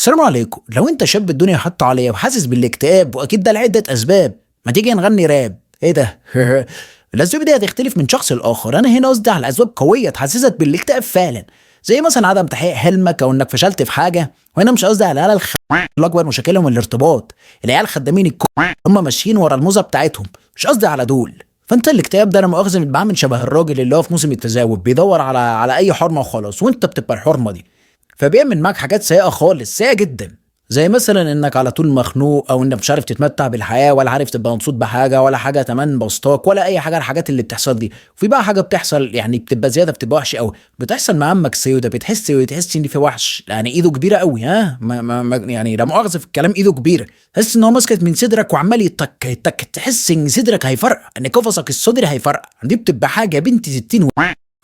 السلام عليكم. لو انت شاب الدنيا حاطه عليا وحاسس بالاكتئاب واكيد ده لعده اسباب، ما تيجي نغني راب؟ ايه ده؟ الاسباب دي هتختلف من شخص لاخر. انا هنا قصدي على اسباب قويه تحسسك بالاكتئاب فعلا، زي مثلا عدم تحقيق حلمك او انك فشلت في حاجه. وهنا مش قصدي على العيال الاكبر مشاكلهم الارتباط، العيال خدامين هم ماشيين ورا الموزه بتاعتهم، مش قصدي على دول. فانت الاكتئاب ده انا مؤاخذه بيبقى عامل شبه الراجل اللي هو في موسم التزاوج بيدور على اي حرمه وخلاص، وانت بتبقى الحرمه دي، فبيعمل معاك حاجات سيئة خالص، سيئة جدا، زي مثلا انك على طول مخنوق او انك مش عارف تتمتع بالحياة ولا عارف تبقى مبسوط بحاجة ولا حاجة تمام بسطاك ولا اي حاجة. الحاجات اللي بتحصل دي، وفي بقى حاجة بتحصل يعني بتبقى زيادة، بتبقى وحشة قوي، بتحصل مع عمك سيودة. تحس ان في وحش يعني ايده كبيرة قوي، ها يعني لا مؤاخذة في الكلام، ايده كبيرة، تحس ان هو مسكت من صدرك وعمال يتك تحس ان صدرك هيفرقع، ان قفصك الصدري هيفرقع. دي بتبقى حاجة بنت 60.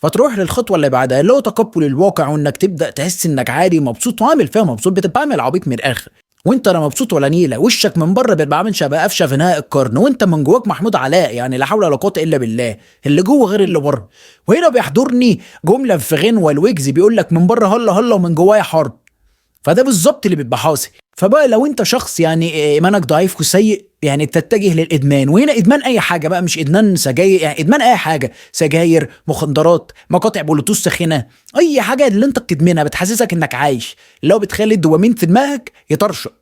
فتروح للخطوه اللي بعدها اللي هو تقبل الواقع، وانك تبدا تحس انك عادي مبسوط وعامل فيها مبسوط، بتبقى عامل عبيط من الاخر. وانت لا مبسوط ولا نيله، وشك من بره بيبقى عامل شبه قفشه في نهاية القرن، وانت من جواك محمود علاء، يعني لا حول ولا قوه الا بالله، اللي جوه غير اللي بره. وهنا بيحضرني جمله في غنوه الويجز بيقول لك من بره هلا هلا ومن جوايا حرب. فده بالظبط اللي بيبقى حاصل. فبقى لو انت شخص يعني ايمانك ضعيف وسيء، يعني تتجه للادمان. وهنا ادمان اي حاجه بقى، مش ادمان سجاير، يعني ادمان اي حاجه، سجاير، مخدرات، مقاطع بلوتوث ساخنه، اي حاجه اللي انت بتدمنها بتحسسك انك عايش، اللي هو بتخلي الدوبامين في دماغك يطرشق،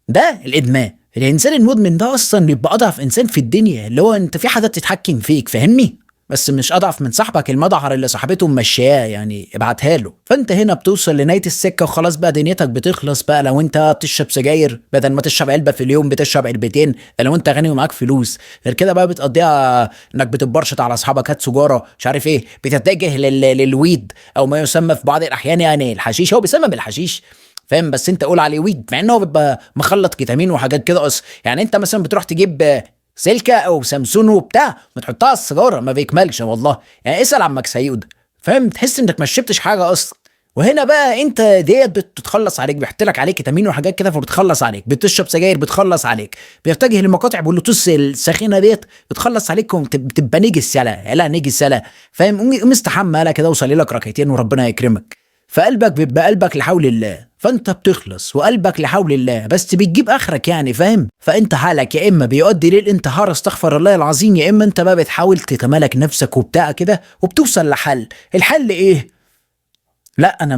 ده الادمان. الانسان المدمن ده اصلا بيبقى اضعف انسان في الدنيا، اللي هو انت في حاجه تتحكم فيك، فاهمني؟ بس مش اضعف من صاحبك المدعر اللي صاحبته ممشياه، يعني ابعتها له. فانت هنا بتوصل لنهايه السكه وخلاص بقى، دنيتك بتخلص بقى. لو انت بتشرب سجاير بدل ما تشرب علبه في اليوم بتشرب علبتين، ده لو انت غني ومعاك فلوس. غير كده بقى بتقضيها انك بتبرشط على اصحابك، هات سجاره مش عارف ايه، بتتجه للويد او ما يسمى في بعض الاحيان يعني الحشيش. هو بيسمى بالحشيش فاهم، بس انت قول عليه ويد، مع انه هو بيبقى مخلط كيتامين وحاجات كده اصلا. يعني انت مثلا بتروح تجيب سلكه او سامسون وبتاع ما تحطها على السيجاره، ما بيكملش والله. يعني اسال عمك سيود، فاهم؟ تحس انك ما شربتش حاجه اصلا. وهنا بقى انت ديت بتتخلص عليك، بيحط لك عليك كيتامين وحاجات كده فبتخلص عليك، بتشرب سجاير بتخلص عليك، بيتجه لمقاطع بلوتوث السخينه ديت بتخلص عليك، وبتبقى نجس يلا نجس يلا، فاهم؟ مستحمى يلا كده وصلي لك ركعتين وربنا يكرمك. فقلبك بيبقى قلبك لحول الله، فانت بتخلص وقلبك لحول الله، بس بتجيب اخرك يعني، فاهم؟ فانت حالك يا اما بيؤدي للانتحار استغفر الله العظيم، يا اما انت بقى بتحاول تتمالك نفسك وبتاع كده وبتوصل لحل. الحل ايه؟ لا انا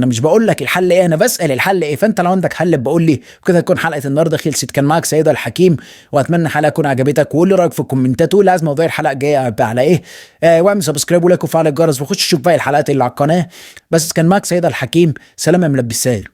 مش بقول لك الحل ايه، انا بسال الحل ايه. فانت لو عندك حل بقول لي. وكده تكون حلقه النهارده خلصت. كان معاك سيدة الحكيم، واتمنى الحلقه تكون عجبتك، وقول لي رايك في الكومنتات، وقول عايز موضوع الحلقه الجايه على ايه. واعمل سبسكرايب ولايك وفعل الجرس، وخش شوف باقي الحلقات اللي على القناه. بس كان معاك سيدة الحكيم، سلام يا ملبسات.